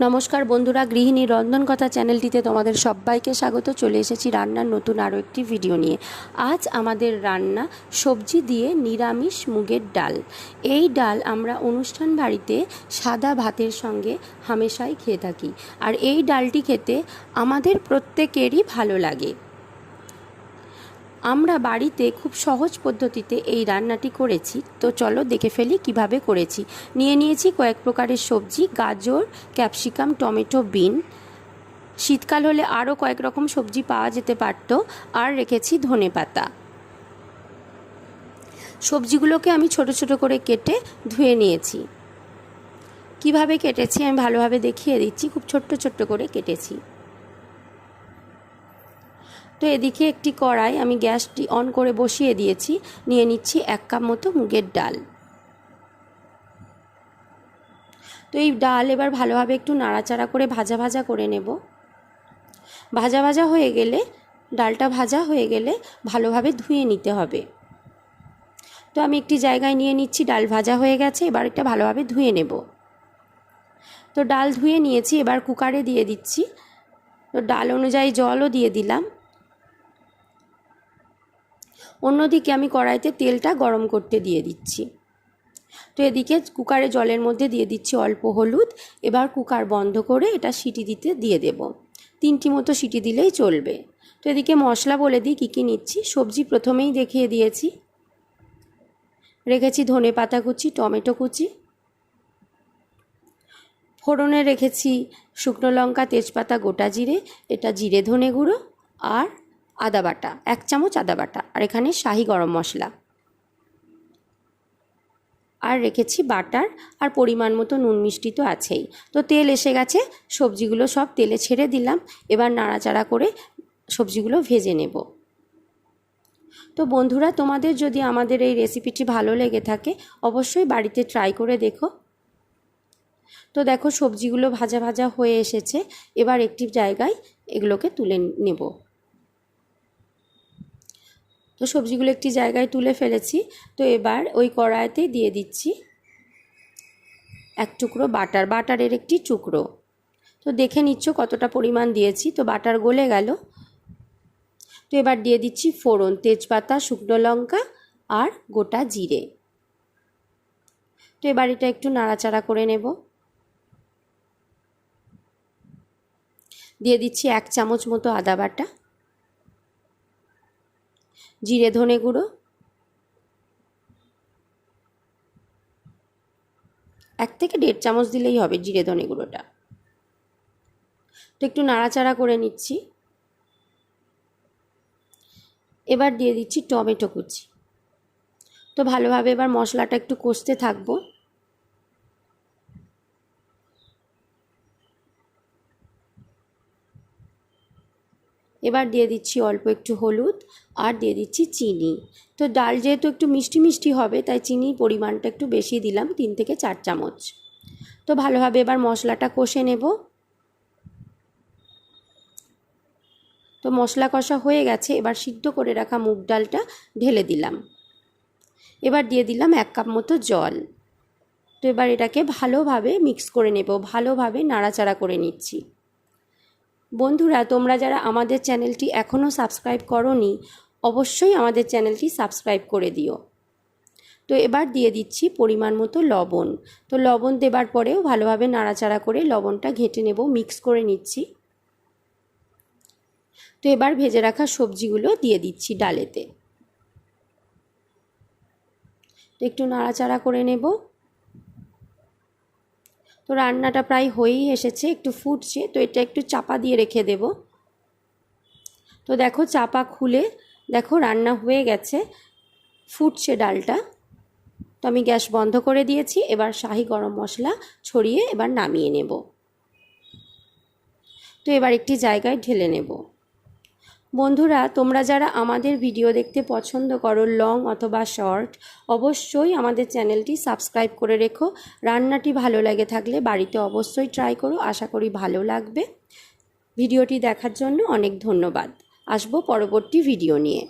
নমস্কার বন্ধুরা, গৃহিণী রন্ধনকথা চ্যানেলটিতে তোমাদের সবাইকে স্বাগত। চলে এসেছি রান্নার নতুন আরও একটি ভিডিও নিয়ে। আজ আমাদের রান্না সবজি দিয়ে নিরামিষ মুগের ডাল। এই ডাল আমরা অনুষ্ঠান বাড়িতে সাদা ভাতের সঙ্গে হামেশাই খেয়ে থাকি, আর এই ডালটি খেতে আমাদের প্রত্যেকেরই ভালো লাগে। আমরা বাড়িতে খুব সহজ পদ্ধতিতে এই রান্নাটি করেছি, তো চলো দেখে ফেলি কিভাবে করেছি। নিয়েছি কয়েক প্রকারের সবজি: গাজর, ক্যাপসিকাম, টমেটো, বিন। শীতকাল হলে আরও কয়েক রকম সবজি পাওয়া যেতে পারত। আর রেখেছি ধনেপাতা। সবজিগুলোকে আমি ছোট ছোট করে কেটে ধুয়ে নিয়েছি। কিভাবে কেটেছি আমি ভালোভাবে দেখিয়ে দিচ্ছি। খুব ছোট্ট ছোট্ট করে কেটেছি। তো এদিকে একটি কড়াই আমি গ্যাসটি অন করে বসিয়ে দিয়েছি। নিয়ে নিচ্ছি 1 কাপ মতো মুগের ডাল। তো এই ডাল এবার ভালোভাবে একটু নাড়াচাড়া করে ভাজা ভাজা করে নেব। ভাজা ভাজা হয়ে গেলে, ডালটা ভাজা হয়ে গেলে ভালোভাবে ধুয়ে নিতে হবে। তো আমি একটি জায়গায় নিয়ে নিচ্ছি। ডাল ভাজা হয়ে গেছে, এবার এটা ভালোভাবে ধুয়ে নেব। তো ডাল ধুয়ে নিয়েছি, এবার কুকারে দিয়ে দিচ্ছি। তো ডাল অনুযায়ী জলও দিয়ে দিলাম। অন্যদিকে আমি কড়াইতে তেলটা গরম করতে দিয়ে দিচ্ছি। তো এদিকে কুকারে জলের মধ্যে দিয়ে দিচ্ছি অল্প হলুদ। এবার কুকার বন্ধ করে এটা সিটি দিতে দিয়ে দেব। 3টি মতো সিটি দিলেই চলবে। তো এদিকে মশলা বলে দিই কী কী নিচ্ছি। সবজি প্রথমেই দেখিয়ে দিয়েছি। রেখেছি ধনেপাতা কুচি, টমেটো কুচি। ফোড়নে রেখেছি শুকনো লঙ্কা, তেজপাতা, গোটা জিরে, এটা জিরে ধনে গুঁড়ো, আর আদা বাটা 1 চামচ আদা বাটা, আর এখানে শাহি গরম মশলা। আর রেখেছি বাটার, আর পরিমাণ মতো নুন মিষ্টি তো আছেই। তো তেল এসে গেছে, সবজিগুলো সব তেলে ছেড়ে দিলাম। এবার নাড়াচাড়া করে সবজিগুলো ভেজে নেব। তো বন্ধুরা, তোমাদের যদি আমাদের এই রেসিপিটি ভালো লেগে থাকে অবশ্যই বাড়িতে ট্রাই করে দেখো। তো দেখো সবজিগুলো ভাজা ভাজা হয়ে এসেছে। এবার একটি জায়গায় এগুলোকে তুলে নেব। তো সবজিগুলো একটি জায়গায় তুলে ফেলেছি। তো এবার ওই কড়াইতে দিয়ে দিচ্ছি 1 টুকরো বাটার, বাটারের একটি টুকরো। তো দেখে নিচ্ছ কতটা পরিমাণ দিয়েছি। তো বাটার গলে গেল। তো এবার দিয়ে দিচ্ছি ফোড়ন, তেজপাতা, শুকনো লঙ্কা আর গোটা জিরে। তো এবার এটা একটু নাড়াচাড়া করে নেব। দিয়ে দিচ্ছি 1 চামচ মতো আদা বাটা, জিরে ধনে গুঁড়ো 1 থেকে 1.5 চামচ দিলেই হবে জিরে ধনে গুঁড়োটা। তো একটু নাড়াচাড়া করে নিচ্ছি। এবার দিয়ে দিচ্ছি টমেটো কুচি। তো ভালোভাবে এবার মশলাটা একটু কষতে থাকবো। এবার দিয়ে দিচ্ছি অল্প একটু হলুদ, আর দিয়ে দিচ্ছি চিনি। তো ডাল যেহেতু একটু মিষ্টি মিষ্টি হবে তাই চিনির পরিমাণটা একটু বেশি দিলাম, 3 থেকে 4 চামচ। তো ভালোভাবে এবার মশলাটা কষে নেব। তো মশলা কষা হয়ে গেছে। এবার সিদ্ধ করে রাখা মুগ ডালটা ঢেলে দিলাম। এবার দিয়ে দিলাম 1 কাপ মতো জল। তো এবার এটাকে ভালোভাবে মিক্স করে নেব, ভালোভাবে নাড়াচাড়া করে নিচ্ছি। বন্ধুরা, তোমরা যারা আমাদের চ্যানেলটি এখনও সাবস্ক্রাইব করোনি অবশ্যই আমাদের চ্যানেলটি সাবস্ক্রাইব করে দিও। তো এবার দিয়ে দিচ্ছি পরিমাণ মতো লবণ। তো লবণ দেবার পরেও ভালোভাবে নাড়াচাড়া করে লবণটা ঘেঁটে নেব, মিক্স করে নিচ্ছি। তো এবার ভেজে রাখা সবজিগুলো দিয়ে দিচ্ছি ডালেতে। তো একটু নাড়াচাড়া করে নেব। তো রান্নাটা প্রায় হয়েই এসেছে, একটু ফুটছে। তো এটা একটু চাপা দিয়ে রেখে দেব। তো দেখো চাপা খুলে দেখো রান্না হয়ে গেছে, ফুটছে ডালটা। তো আমি গ্যাস বন্ধ করে দিয়েছি। এবার শাহি গরম মশলা ছড়িয়ে এবার নামিয়ে নেব। তো এবার একটি জায়গায় ঢেলে নেব। বন্ধুরা, তোমরা যারা আমাদের ভিডিও দেখতে পছন্দ করো লং অথবা শর্ট, অবশ্যই আমাদের চ্যানেলটি সাবস্ক্রাইব করে রেখো। রান্নাটি ভালো লাগে থাকলে বাড়িতে অবশ্যই ট্রাই করো, আশা করি ভালো লাগবে। ভিডিওটি দেখার জন্য অনেক ধন্যবাদ। আসবো পরবর্তী ভিডিও নিয়ে।